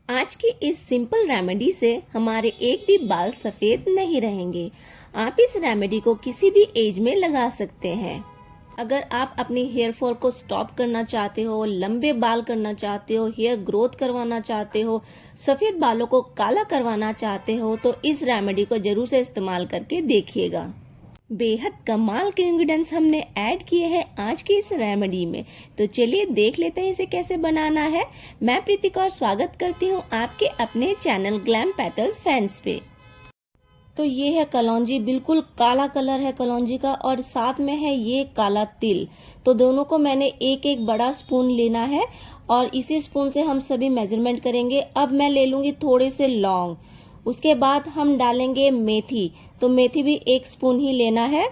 आज की इस सिंपल रेमेडी से हमारे एक भी बाल सफेद नहीं रहेंगे। आप इस रेमेडी को किसी भी एज में लगा सकते हैं। अगर आप अपनी हेयर फॉल को स्टॉप करना चाहते हो, लंबे बाल करना चाहते हो, हेयर ग्रोथ करवाना चाहते हो, सफेद बालों को काला करवाना चाहते हो, तो इस रेमेडी को जरूर से इस्तेमाल करके देखिएगा। बेहद कमाल के इंग्रेडिएंट्स हमने ऐड किए हैं आज की इस रेमेडी में। तो चलिए देख लेते हैं इसे कैसे बनाना है। मैं प्रीतिका और स्वागत करती हूँ आपके अपने चैनल ग्लैम पेटल फैंस पे। तो ये है कलौंजी, बिल्कुल काला कलर है कलौंजी का, और साथ में है ये काला तिल। तो दोनों को मैंने एक एक बड़ा स्पून लेना है और इसी स्पून से हम सभी मेजरमेंट करेंगे। अब मैं ले लूंगी थोड़े से लौंग, उसके बाद हम डालेंगे मेथी। तो मेथी भी एक स्पून ही लेना है।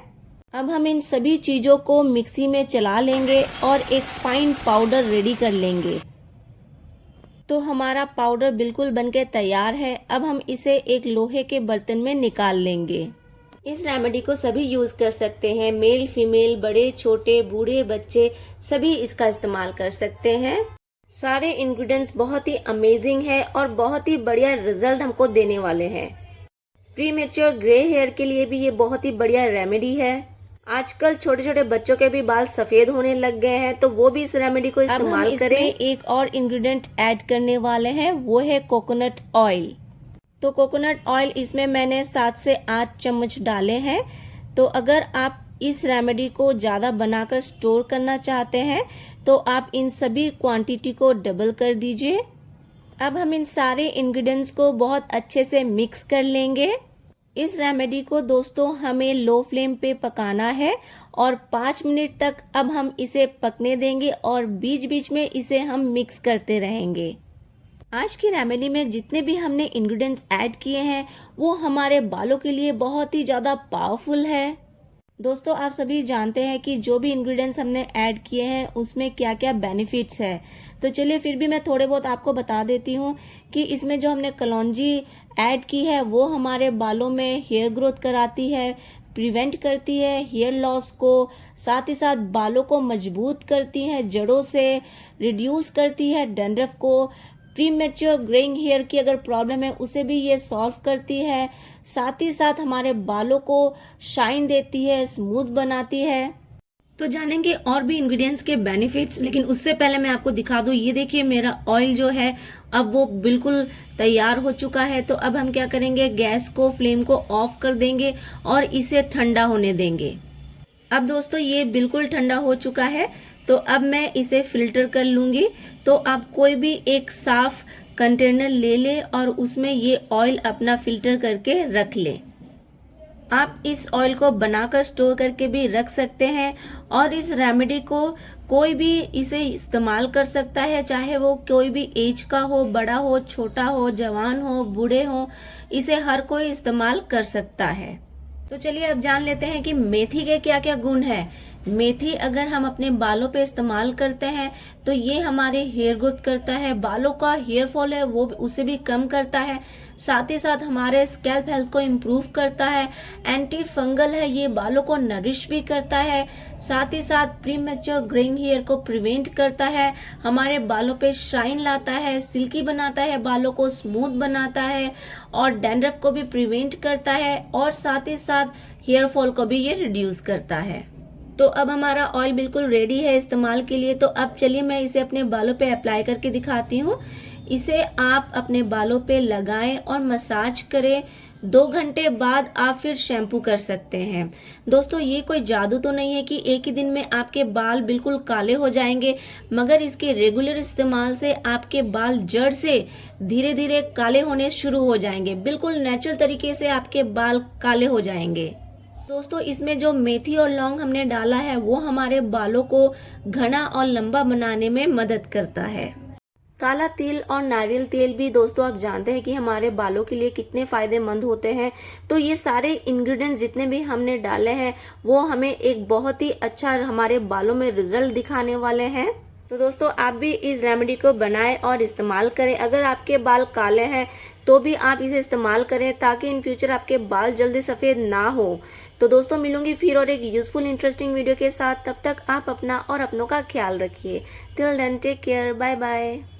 अब हम इन सभी चीजों को मिक्सी में चला लेंगे और एक फाइन पाउडर रेडी कर लेंगे। तो हमारा पाउडर बिल्कुल बनके तैयार है। अब हम इसे एक लोहे के बर्तन में निकाल लेंगे। इस रेमेडी को सभी यूज कर सकते हैं, मेल फीमेल, बड़े छोटे, बूढ़े बच्चे सभी इसका इस्तेमाल कर सकते हैं। सारे इंग्रेडिएंट्स बहुत ही अमेजिंग है और बहुत ही बढ़िया रिजल्ट हमको देने वाले हैं। प्रीमेच्योर ग्रे हेयर के लिए भी ये बहुत ही बढ़िया रेमेडी है। आजकल छोटे छोटे बच्चों के भी बाल सफेद होने लग गए हैं, तो वो भी इस रेमेडी को इस्तेमाल करें। एक और इंग्रेडिएंट ऐड करने वाले हैं, वो है कोकोनट ऑयल। तो कोकोनट ऑयल इसमें मैंने 7 से 8 चम्मच डाले हैं। तो अगर आप इस रेमेडी को ज्यादा बनाकर स्टोर करना चाहते हैं तो आप इन सभी क्वांटिटी को डबल कर दीजिए। अब हम इन सारे इंग्रेडिएंट्स को बहुत अच्छे से मिक्स कर लेंगे। इस रेमेडी को दोस्तों हमें लो फ्लेम पे पकाना है और 5 मिनट तक अब हम इसे पकने देंगे और बीच बीच में इसे हम मिक्स करते रहेंगे। आज की रेमेडी में जितने भी हमने इंग्रेडिएंट्स ऐड किए हैं वो हमारे बालों के लिए बहुत ही ज़्यादा पावरफुल है। दोस्तों आप सभी जानते हैं कि जो भी इंग्रेडिएंट्स हमने ऐड किए हैं उसमें क्या क्या बेनिफिट्स है। तो चलिए फिर भी मैं थोड़े बहुत आपको बता देती हूँ कि इसमें जो हमने कलौंजी ऐड की है वो हमारे बालों में हेयर ग्रोथ कराती है, प्रिवेंट करती है हेयर लॉस को, साथ ही साथ बालों को मजबूत करती है, जड़ों से रिड्यूस करती है डैंड्रफ को, प्रीमेच्योर ग्रेइंग हेयर की अगर प्रॉब्लम है उसे भी ये सॉल्व करती है, साथ ही साथ हमारे बालों को शाइन देती है, स्मूथ बनाती है। तो जानेंगे और भी इंग्रेडिएंट्स के बेनिफिट्स, लेकिन उससे पहले मैं आपको दिखा दूं, ये देखिए मेरा ऑयल जो है अब वो बिल्कुल तैयार हो चुका है। तो अब हम क्या करेंगे, गैस को फ्लेम को ऑफ कर देंगे और इसे ठंडा होने देंगे। अब दोस्तों ये बिल्कुल ठंडा हो चुका है, तो अब मैं इसे फिल्टर कर लूंगी। तो आप कोई भी एक साफ कंटेनर ले लें और उसमें ये ऑयल अपना फिल्टर करके रख लें। आप इस ऑयल को बनाकर स्टोर करके भी रख सकते हैं और इस रेमेडी को कोई भी इसे इस्तेमाल कर सकता है, चाहे वो कोई भी एज का हो, बड़ा हो, छोटा हो, जवान हो, बूढ़े हो, इसे हर कोई इस्तेमाल कर सकता है। तो चलिए अब जान लेते हैं कि मेथी के क्या क्या गुण है। मेथी अगर हम अपने बालों पे इस्तेमाल करते हैं तो ये हमारे हेयर ग्रोथ करता है, बालों का हेयर फॉल है वो उसे भी कम करता है, साथ ही साथ हमारे स्कैल्प हेल्थ को इम्प्रूव करता है, एंटी फंगल है, ये बालों को नरिश भी करता है, साथ ही साथ प्रीमेच्योर ग्रेइंग हेयर को प्रिवेंट करता है, हमारे बालों पे शाइन लाता है, सिल्की बनाता है, बालों को स्मूथ बनाता है और डैंड्रफ को भी प्रिवेंट करता है और साथ ही साथ हेयर फॉल को भी ये रिड्यूस करता है। तो अब हमारा ऑयल बिल्कुल रेडी है इस्तेमाल के लिए। तो अब चलिए मैं इसे अपने बालों पे अप्लाई करके दिखाती हूँ। इसे आप अपने बालों पे लगाएं और मसाज करें। 2 घंटे बाद आप फिर शैम्पू कर सकते हैं। दोस्तों ये कोई जादू तो नहीं है कि एक ही दिन में आपके बाल बिल्कुल काले हो जाएंगे, मगर इसके रेगुलर इस्तेमाल से आपके बाल जड़ से धीरे धीरे काले होने शुरू हो जाएंगे। बिल्कुल नेचुरल तरीके से आपके बाल काले हो जाएंगे। दोस्तों इसमें जो मेथी और लौंग हमने डाला है वो हमारे बालों को घना और लंबा बनाने में मदद करता है। काला तिल और नारियल तेल भी दोस्तों आप जानते हैं कि हमारे बालों के लिए कितने फायदेमंद होते हैं। तो ये सारे इंग्रेडिएंट्स जितने भी हमने डाले हैं वो हमें एक बहुत ही अच्छा हमारे बालों में रिजल्ट दिखाने वाले हैं। तो दोस्तों आप भी इस रेमेडी को बनाएं और इस्तेमाल करें। अगर आपके बाल काले हैं तो भी आप इसे इस्तेमाल करें ताकि इन फ्यूचर आपके बाल जल्दी सफेद ना हो। तो दोस्तों मिलूंगी फिर और एक यूजफुल इंटरेस्टिंग वीडियो के साथ। तब तक आप अपना और अपनों का ख्याल रखिए। Till then take care, bye bye.